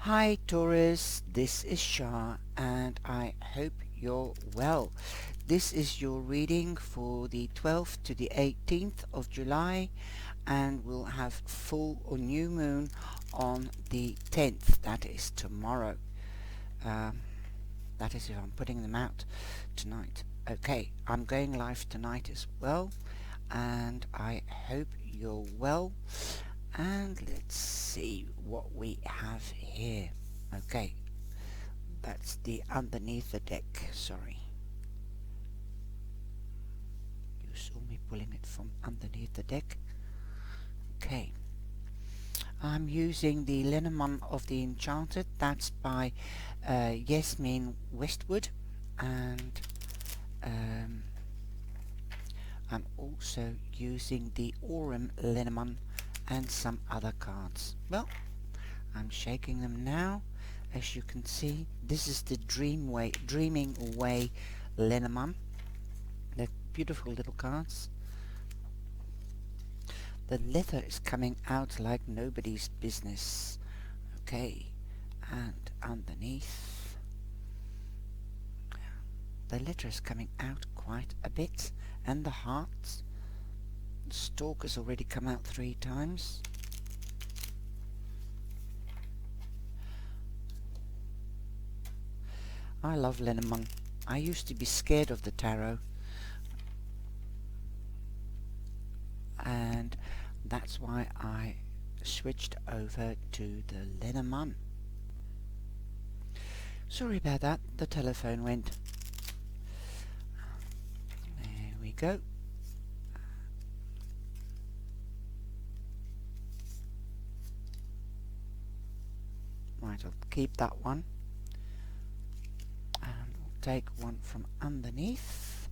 Hi Taurus, this is Shah and I hope you're well. This is your reading for the 12th to the 18th of July, and we'll have full or new moon on the 10th, that is tomorrow. Um, that is if I'm putting them out tonight. Okay, I'm going live tonight as well, and I hope you're well. And let's see what we have here. Okay, that's the underneath the deck, sorry. You saw me pulling it from underneath the deck. Okay, I'm using the Lenormand of the Enchanted, that's by Yasmin Westwood, and I'm also using the Aurum Lenormand and some other cards. Well, I'm shaking them now. As you can see, this is the Dreaming Way Lenormand. They're beautiful little cards. The leather is coming out like nobody's business. Okay, and underneath, the letter is coming out quite a bit, and the hearts. The stalk has already come out 3 times. I love Lenormand. I used to be scared of the tarot, and that's why I switched over to the Lenormand. Sorry about that, the telephone went. There we go. Right, I'll keep that one. And we'll take one from underneath.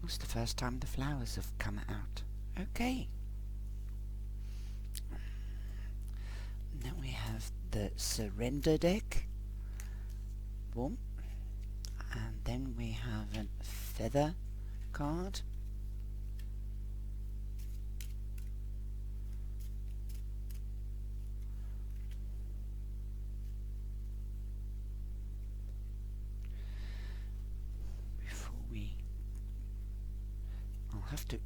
It's the first time the flowers have come out. Okay. Then we have the Surrender deck. Boom. And then we have a Feather card. I'll have to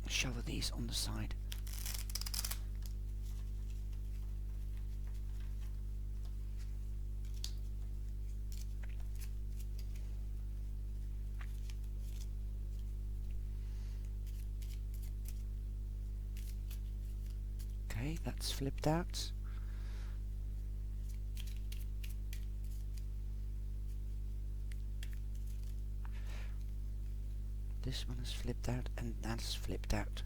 shovel these on the side. Okay, that's flipped out. This one is flipped out, and that's flipped out.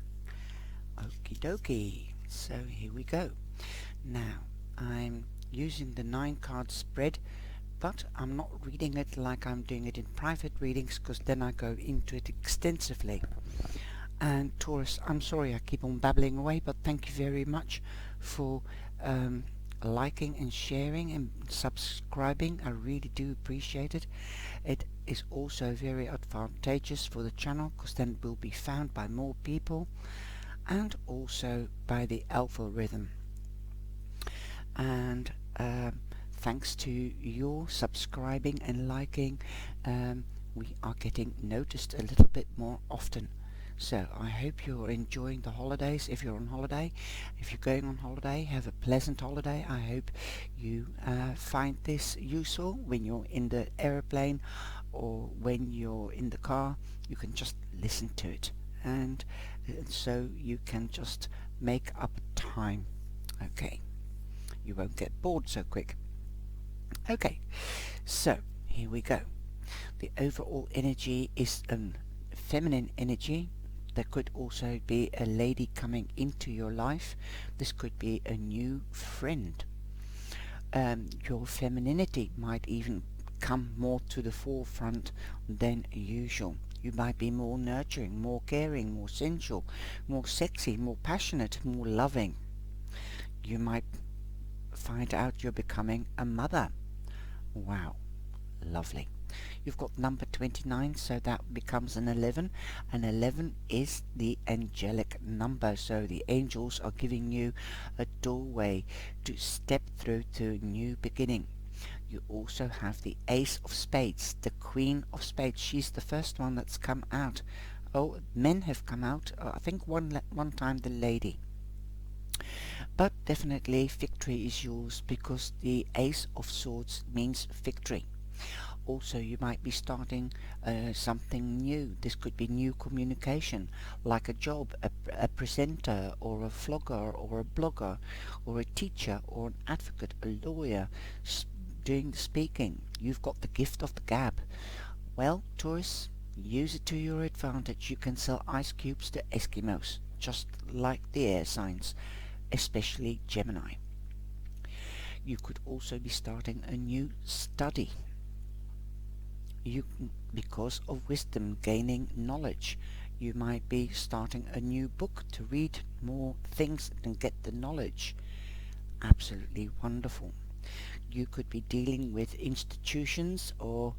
Okie dokie. So here we go. Now, I'm using the 9 card spread, but I'm not reading it like I'm doing it in private readings, because then I go into it extensively. And Taurus, I'm sorry I keep on babbling away, but thank you very much for liking and sharing and subscribing. I really do appreciate it. It is also very advantageous for the channel, because then it will be found by more people, and also by the algorithm. And thanks to your subscribing and liking, we are getting noticed a little bit more often. So I hope you're enjoying the holidays. If you're on holiday, if you're going on holiday, have a pleasant holiday. I hope you find this useful when you're in the airplane or when you're in the car. You can just listen to it, and so you can just make up time. Okay, you won't get bored so quick. Okay, so here we go. The overall energy is feminine energy. There could also be a lady coming into your life. This could be a new friend. Your femininity might even come more to the forefront than usual. You might be more nurturing, more caring, more sensual, more sexy, more passionate, more loving. You might find out you're becoming a mother. Wow, lovely. You've got number 29, so that becomes an 11, and 11 is the angelic number, so the angels are giving you a doorway to step through to a new beginning. You also have the Ace of Spades, the Queen of Spades. She's the first one that's come out. Oh, men have come out. I think one time the lady. But definitely victory is yours, because the Ace of Swords means victory. Also, you might be starting something new. This could be new communication, like a job, a presenter, or a vlogger, or a blogger, or a teacher, or an advocate, a lawyer, doing the speaking. You've got the gift of the gab. Well, Taurus, use it to your advantage. You can sell ice cubes to Eskimos, just like the air signs, especially Gemini. You could also be starting a new study. Because of wisdom, gaining knowledge. You might be starting a new book to read more things and get the knowledge. Absolutely wonderful. You could be dealing with institutions or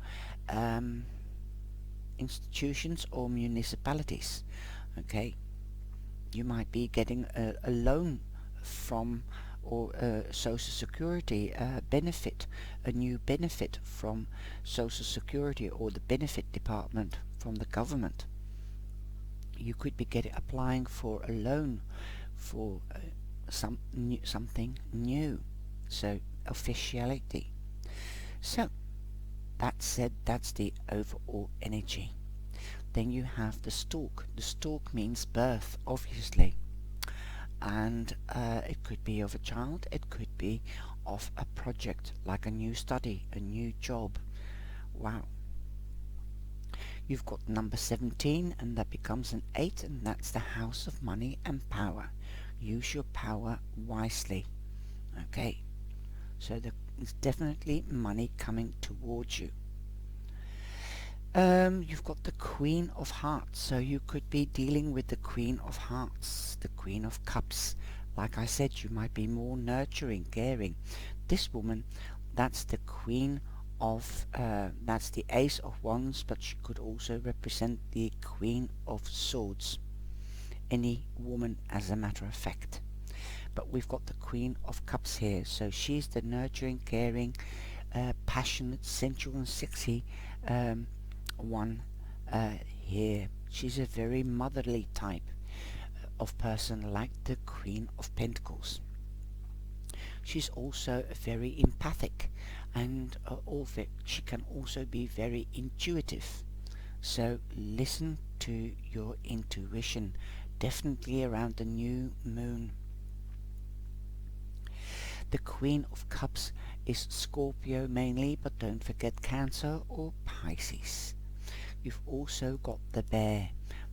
municipalities. Okay, you might be getting a loan from, or social security benefit, a new benefit from social security or the benefit department from the government. You could be applying for a loan for something new, so officiality. So that said, that's the overall energy. Then you have the Stork. The Stork means birth, obviously, and it could be of a child, it could be of a project, like a new study, a new job. Wow. You've got number 17, and that becomes an 8, and that's the house of money and power. Use your power wisely. Okay, so there's definitely money coming towards you. You've got the Queen of Hearts, so you could be dealing with the Queen of Hearts, the Queen of Cups. Like I said, you might be more nurturing, caring. This woman, that's the Queen of, that's the Ace of Wands, but she could also represent the Queen of Swords. Any woman, as a matter of fact. But we've got the Queen of Cups here, so she's the nurturing, caring, passionate, sensual and sexy one here. She's a very motherly type of person, like the Queen of Pentacles. She's also very empathic, and she can also be very intuitive. So listen to your intuition, definitely around the new moon. The Queen of Cups is Scorpio mainly, but don't forget Cancer or Pisces. You've also got the Bear.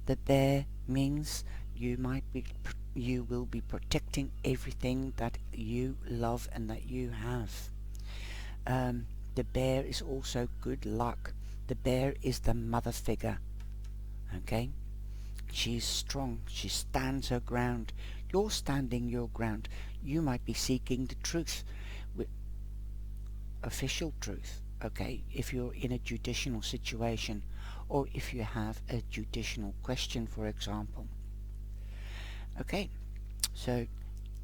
The Bear means you will be protecting everything that you love and that you have. The Bear is also good luck. The Bear is the mother figure. Okay? She's strong. She stands her ground. You're standing your ground. You might be seeking the truth, official truth. Okay, if you're in a judicial situation, or if you have a judicial question, for example. Okay, so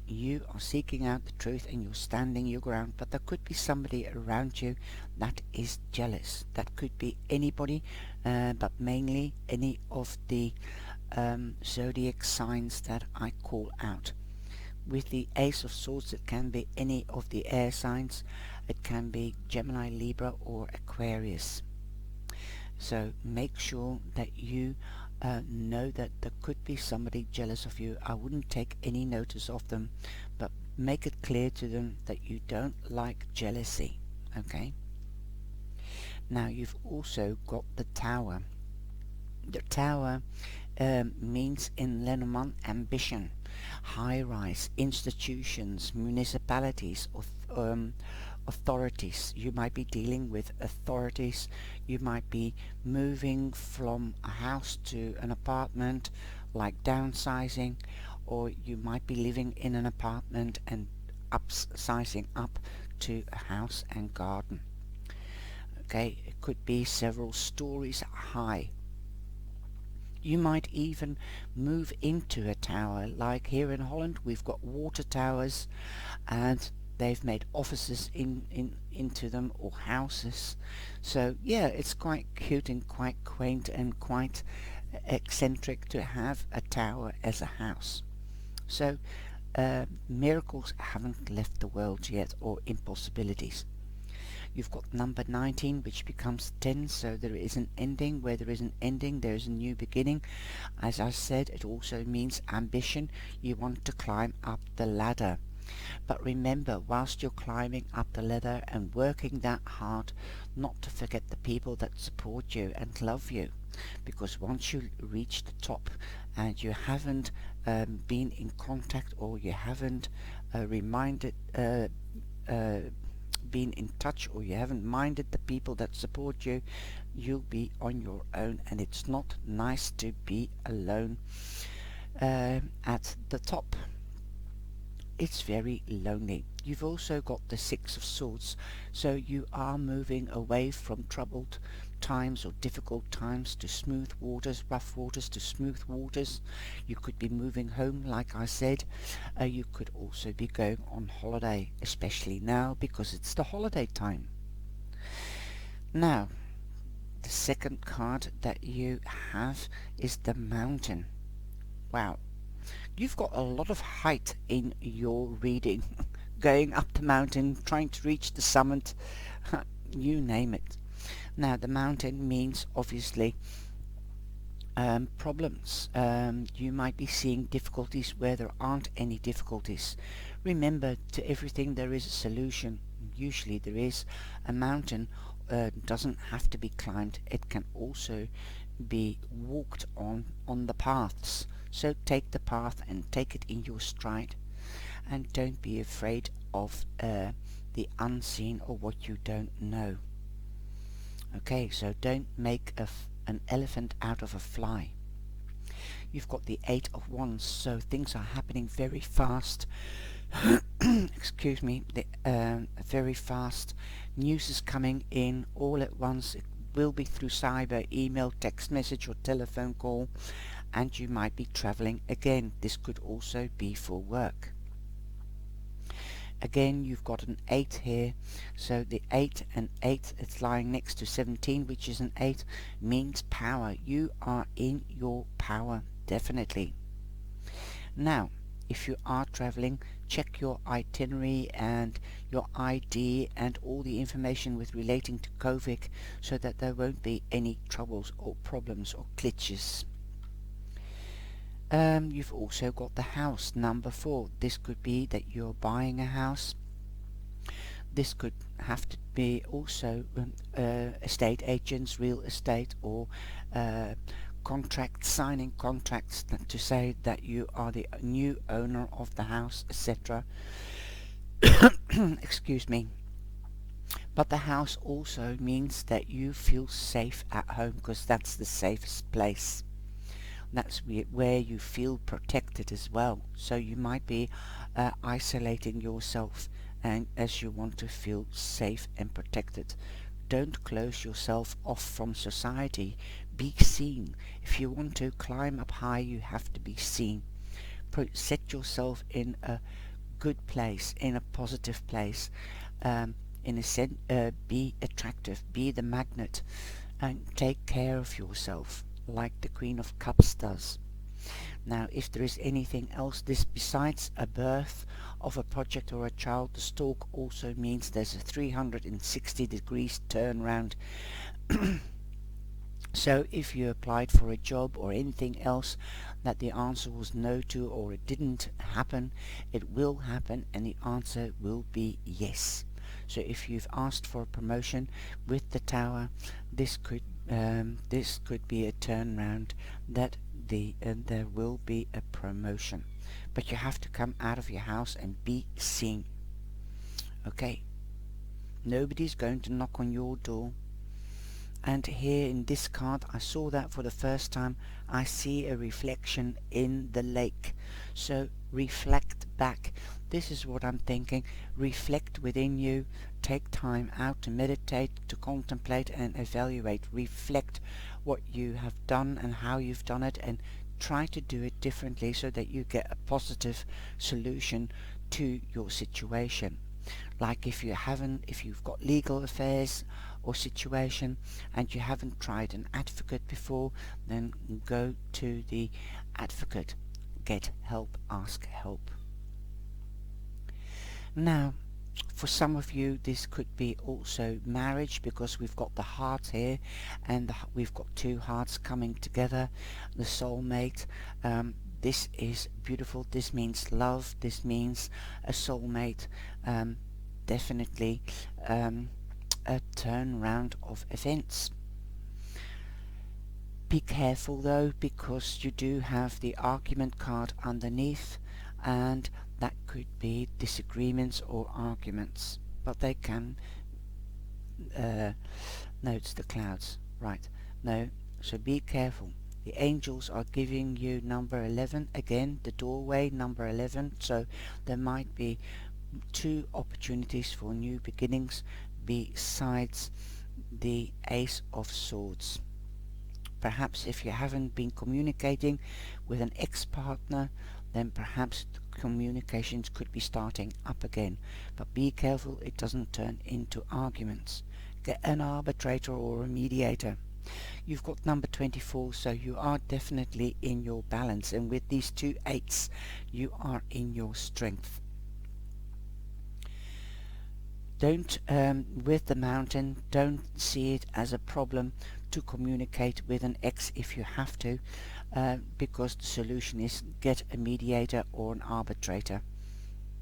you are seeking out the truth and you're standing your ground, but there could be somebody around you that is jealous. That could be anybody, but mainly any of the zodiac signs that I call out. With the Ace of Swords, it can be any of the air signs. It can be Gemini, Libra or Aquarius. So make sure that you know that there could be somebody jealous of you. I wouldn't take any notice of them, but make it clear to them that you don't like jealousy. Okay? Now you've also got the Tower. The Tower means in Lenormand ambition, high-rise, institutions, municipalities, authorities. You might be dealing with authorities. You might be moving from a house to an apartment, like downsizing, or you might be living in an apartment and upsizing up to a house and garden. Okay, it could be several stories high. You might even move into a tower. Like here in Holland, we've got water towers, and they've made offices into them, or houses. So yeah, it's quite cute and quite quaint and quite eccentric to have a tower as a house. So miracles haven't left the world yet, or impossibilities. You've got number 19, which becomes 10, so there is an ending. Where there is an ending, there is a new beginning. As I said, it also means ambition. You want to climb up the ladder. But remember, whilst you're climbing up the ladder and working that hard, not to forget the people that support you and love you. Because once you reach the top and you haven't been in contact, or you haven't reminded been in touch, or you haven't minded the people that support you, you'll be on your own, and it's not nice to be alone at the top. It's very lonely. You've also got the Six of Swords, so you are moving away from troubled times or difficult times to smooth waters, rough waters to smooth waters. You could be moving home, like I said. You could also be going on holiday, especially now because it's the holiday time. Now, the second card that you have is the Mountain. Wow. You've got a lot of height in your reading. Going up the mountain, trying to reach the summit, you name it. Now, the mountain means obviously problems. You might be seeing difficulties where there aren't any difficulties. Remember, to everything there is a solution. Usually there is. A mountain doesn't have to be climbed. It can also be walked on the paths. So take the path and take it in your stride, and don't be afraid of the unseen or what you don't know. Okay, so don't make an elephant out of a fly. You've got the Eight of Wands, so things are happening very fast. Excuse me, very fast. News is coming in all at once. It will be through cyber, email, text message, or telephone call. And you might be traveling again. This could also be for work. Again, you've got an 8 here, so the 8 and 8, it's lying next to 17, which is an 8, means power. You are in your power, definitely. Now, if you are traveling, check your itinerary and your ID and all the information with relating to COVID, so that there won't be any troubles or problems or glitches. You've also got the house, number 4. This could be that you're buying a house. This could have to be also estate agents, real estate, or signing contracts to say that you are the new owner of the house, etc. Excuse me. But the house also means that you feel safe at home, because that's the safest place. That's where you feel protected as well. So you might be isolating yourself, and as you want to feel safe and protected. Don't close yourself off from society. Be seen. If you want to climb up high, you have to be seen. Set yourself in a good place, in a positive place. In a sense, be attractive, be the magnet, and take care of yourself, like the Queen of Cups does. Now, if there is anything else, this besides a birth of a project or a child, the stalk also means there's a 360 degrees turnaround. So if you applied for a job or anything else that the answer was no to, or it didn't happen, it will happen, and the answer will be yes. So if you've asked for a promotion with the Tower, this could be a turnaround, that there will be a promotion. But you have to come out of your house and be seen. Okay, nobody's going to knock on your door. And here in this card, I saw that for the first time. I see a reflection in the lake. So reflect back. This is what I'm thinking. Reflect within you. Take time out to meditate, to contemplate and evaluate. Reflect what you have done and how you've done it, and try to do it differently so that you get a positive solution to your situation. Like if you've got legal affairs or situation and you haven't tried an advocate before, then go to the advocate. Get help, ask help. Now, for some of you, this could be also marriage, because we've got the heart here, and we've got two hearts coming together, the soulmate. This is beautiful. This means love. This means a soulmate. Definitely a turnaround of events. Be careful though, because you do have the argument card underneath, and that could be disagreements or arguments, but they can notes the clouds. Right, no, so be careful. The angels are giving you number 11 again, the doorway number 11, so there might be two opportunities for new beginnings besides the Ace of Swords. Perhaps if you haven't been communicating with an ex-partner, then perhaps communications could be starting up again. But be careful it doesn't turn into arguments. Get an arbitrator or a mediator. You've got number 24, so you are definitely in your balance. And with these two eights, you are in your strength. Don't, with the mountain, don't see it as a problem to communicate with an ex if you have to, because the solution is get a mediator or an arbitrator.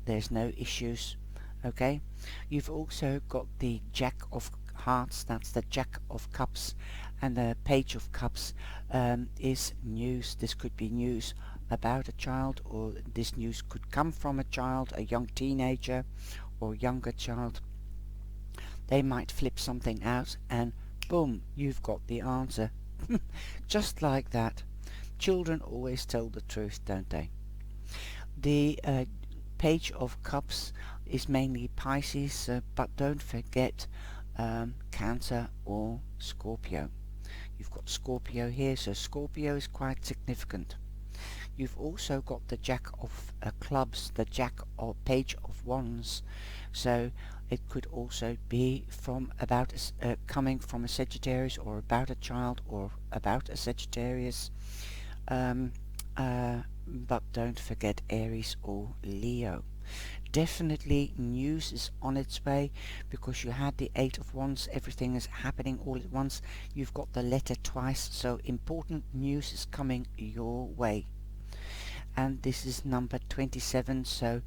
There's no issues. Okay, you've also got the Jack of Hearts, that's the Jack of Cups, and the Page of Cups is news. This could be news about a child, or this news could come from a child, a young teenager or younger child. They might flip something out and boom, you've got the answer. Just like that. Children always tell the truth, don't they? The Page of Cups is mainly Pisces, but don't forget Cancer or Scorpio. You've got Scorpio here, so Scorpio is quite significant. You've also got the Jack of Clubs, the Jack or Page of Wands, so it could also be from about coming from a Sagittarius, or about a child, or about a Sagittarius. But don't forget Aries or Leo. Definitely news is on its way, because you had the Eight of Wands, everything is happening all at once. You've got the letter twice, so important news is coming your way. And this is number 27, so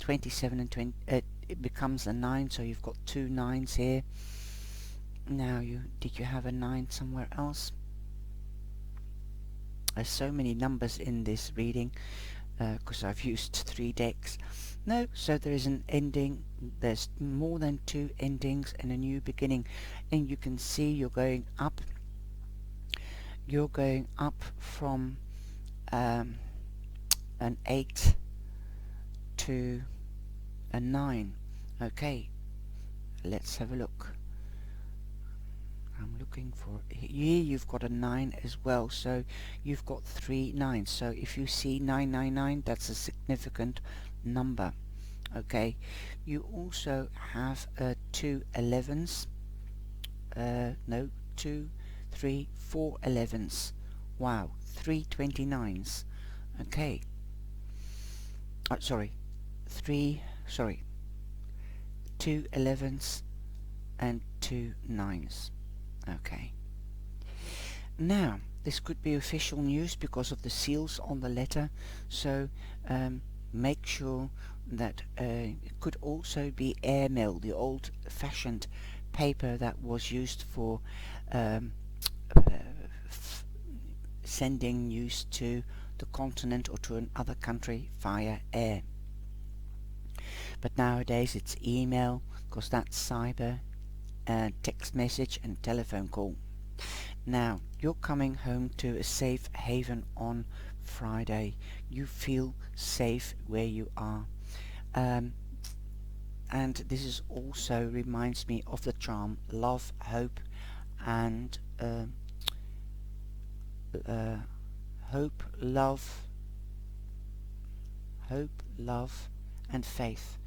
27 and 20, it becomes a 9, so you've got two 9s here. Now, did you have a 9 somewhere else? There's so many numbers in this reading, because I've used 3 decks. No, so there is an ending. There's more than 2 endings and a new beginning. And you can see you're going up. You're going up from an 8 to a 9. Okay, let's have a look. I'm looking for here. You've got a 9 as well, so you've got 3 9s. So if you see 999, that's a significant number. Okay, you also have 2 11s. No, 2, 3, 4 11s. Wow, 3 29s. Okay. Sorry, 2 11s and 2 9s. Okay. Now, this could be official news because of the seals on the letter, so make sure that it could also be airmail, the old-fashioned paper that was used for sending news to the continent or to another country via air. But nowadays it's email, because that's cyber, text message and telephone call. Now, you're coming home to a safe haven on Friday. You feel safe where you are. um, and this is also reminds me of the charm love, hope, and uh, hope, love, and faith.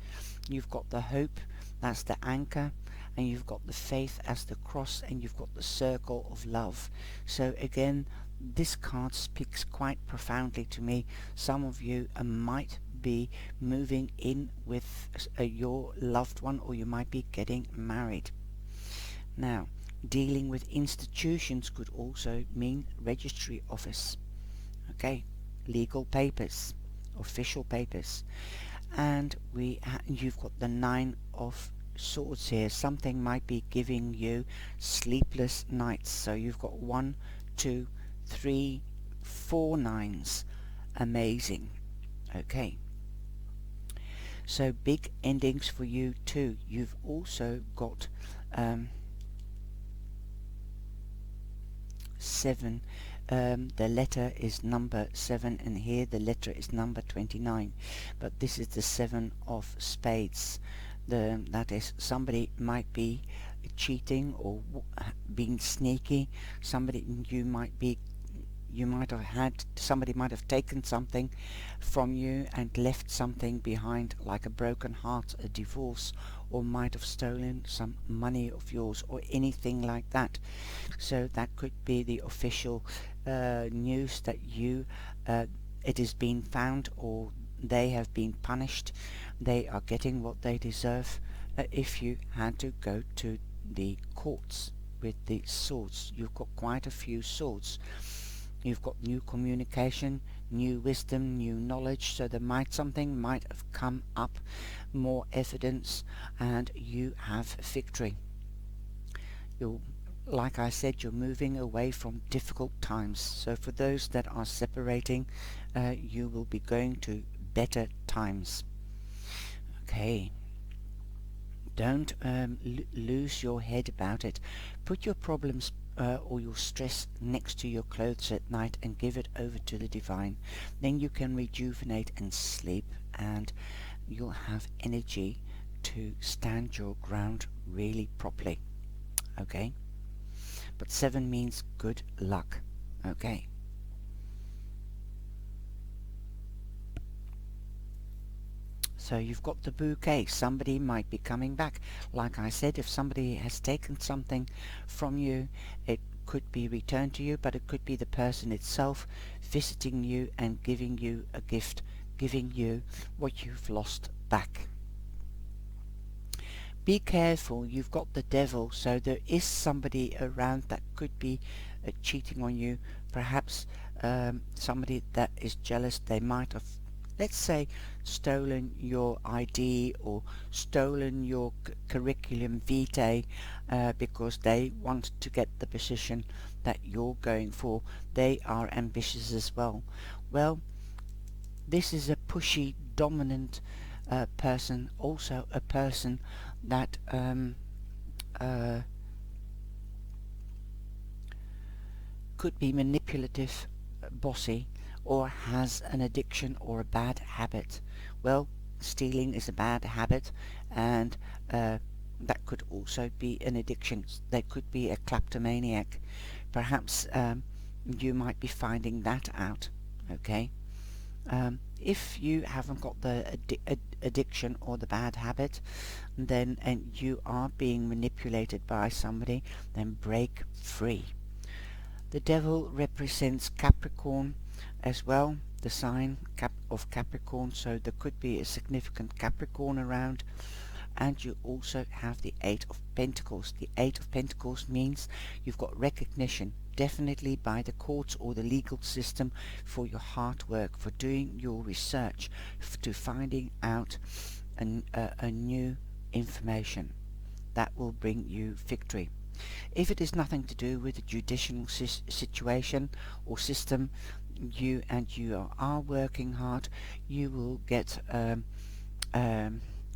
You've got the hope, that's the anchor, and you've got the faith as the cross, and you've got the circle of love. So again, this card speaks quite profoundly to me. Some of you might be moving in with your loved one, or you might be getting married. Now, dealing with institutions could also mean registry office. Okay, legal papers, official papers. And you've got the Nine of Swords here. Something might be giving you sleepless nights. So you've got 1, 2, 3, 4 nines. Amazing. Okay. So big endings for you too. You've also got 7. The letter is number 7, and here the letter is number 29, but this is the 7 of spades. That is, somebody might be cheating or being sneaky. Somebody might have taken something from you and left something behind, like a broken heart, a divorce, or might have stolen some money of yours, or anything like that. So that could be the official news that it has been found, or they have been punished. They are getting what they deserve. If you had to go to the courts with the swords, you've got quite a few swords. You've got new communication, new wisdom, new knowledge, so something might have come up, more evidence, and you have victory. Like I said, you're moving away from difficult times. So for those that are separating, you will be going to better times. Okay. Don't lose your head about it. Put your problems or your stress next to your clothes at night and give it over to the divine. Then you can rejuvenate and sleep, and you'll have energy to stand your ground really properly. Okay? But 7 means good luck. Okay. So you've got the bouquet. Somebody might be coming back. Like I said, if somebody has taken something from you, it could be returned to you, but it could be the person itself visiting you and giving you a gift, giving you what you've lost back. Be careful, you've got the devil, so there is somebody around that could be cheating on you. Perhaps somebody that is jealous. They might have, let's say, stolen your ID or stolen your curriculum vitae because they want to get the position that you're going for. They are ambitious as well. Well, this is a pushy, dominant person, also a person that could be manipulative, bossy, or has an addiction or a bad habit. Well, stealing is a bad habit, and that could also be an addiction. They could be a kleptomaniac. Perhaps you might be finding that out. Okay. If you haven't got the addiction or the bad habit, then and you are being manipulated by somebody, then break free. The devil represents Capricorn as well, the sign of Capricorn, so there could be a significant Capricorn around. And you also have the 8 of Pentacles. The 8 of Pentacles means you've got recognition, definitely by the courts or the legal system, for your hard work, for doing your research, to finding out a new information that will bring you victory. If it is nothing to do with the judicial situation or system, you are working hard, you will get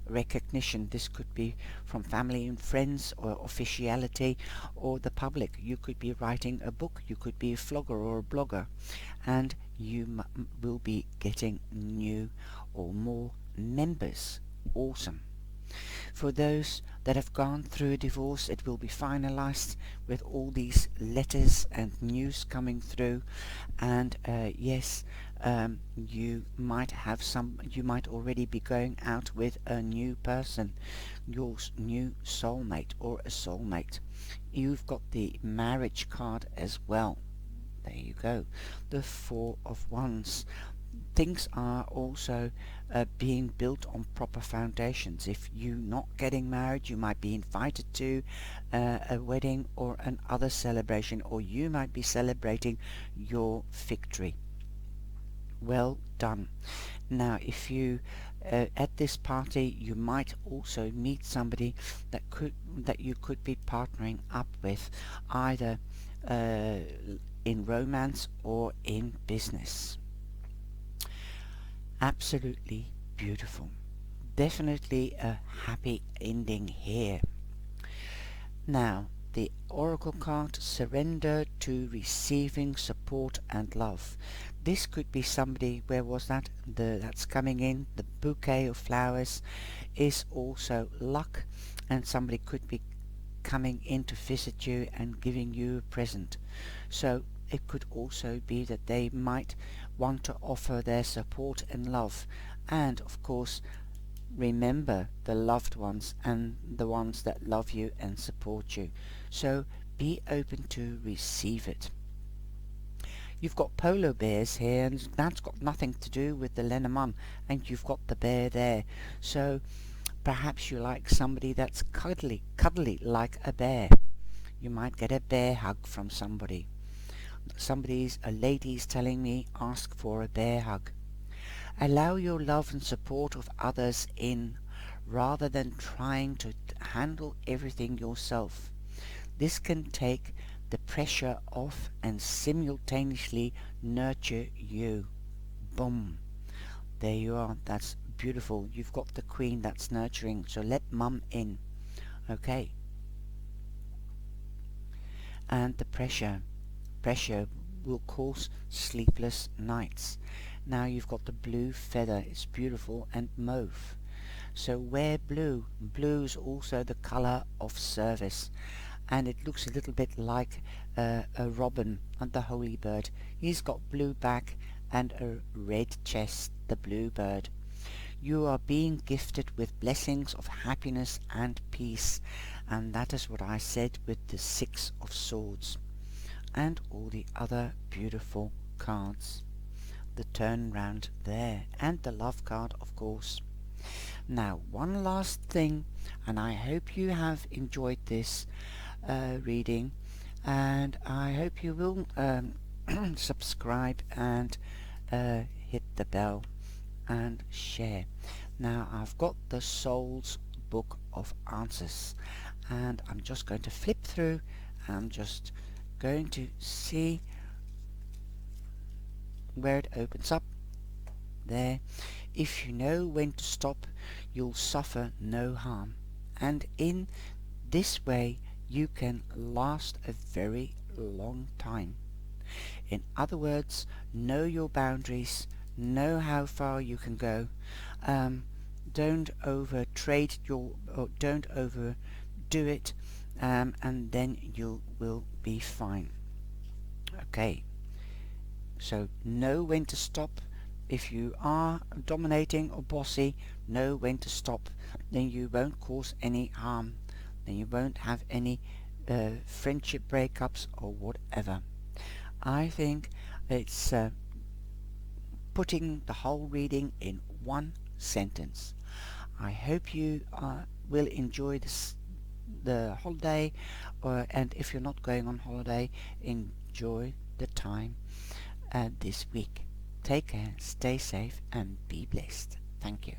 recognition. This could be from family and friends, or officiality, or the public. You could be writing a book, you could be a vlogger or a blogger, and you will be getting new or more members. Awesome. For those that have gone through a divorce, it will be finalized with all these letters and news coming through. And yes, you might already be going out with a new person, your new soulmate or a soulmate. You've got the marriage card as well. There you go. The Four of Wands. Things are also being built on proper foundations. If you're not getting married, you might be invited to a wedding or another celebration, or you might be celebrating your victory. Well done. Now, if you at this party, you might also meet somebody that you could be partnering up with, either in romance or in business. Absolutely beautiful. Definitely a happy ending here. Now, the Oracle card, surrender to receiving support and love. This could be somebody, where was that? That's coming in, the bouquet of flowers is also luck, and somebody could be coming in to visit you and giving you a present. So it could also be that they might want to offer their support and love, and of course remember the loved ones and the ones that love you and support you. So be open to receive it. You've got polar bears here, and that's got nothing to do with the Lenormand, and you've got the bear there. So perhaps you like somebody that's cuddly like a bear. You might get a bear hug from somebody. A lady's telling me, ask for a bear hug. Allow your love and support of others in, rather than trying to handle everything yourself. This can take the pressure off and simultaneously nurture you. Boom. There you are. That's beautiful. You've got the queen that's nurturing, so let mum in. Okay. And the pressure will cause sleepless nights. Now you've got the blue feather, it's beautiful, and mauve. So wear blue. Blue is also the color of service, and it looks a little bit like a robin and the holy bird. He's got blue back and a red chest, the blue bird. You are being gifted with blessings of happiness and peace, and that is what I said with the Six of Swords and all the other beautiful cards. The turnaround there, and the love card, of course. Now, one last thing, and I hope you have enjoyed this reading, and I hope you will subscribe and hit the bell and share. Now, I've got the Soul's Book of Answers, and I'm just going to flip through. I'm just going to see where it opens up. There. If you know when to stop, you'll suffer no harm, and in this way you can last a very long time. In other words, know your boundaries, know how far you can go. Don't overtrade don't overdo it, and then you will be fine. Okay. So know when to stop. If you are dominating or bossy, know when to stop. Then you won't cause any harm. Then you won't have any friendship breakups or whatever. I think it's putting the whole reading in one sentence. I hope you will enjoy the holiday, and if you're not going on holiday, enjoy the time this week. Take care, stay safe, and be blessed. Thank you.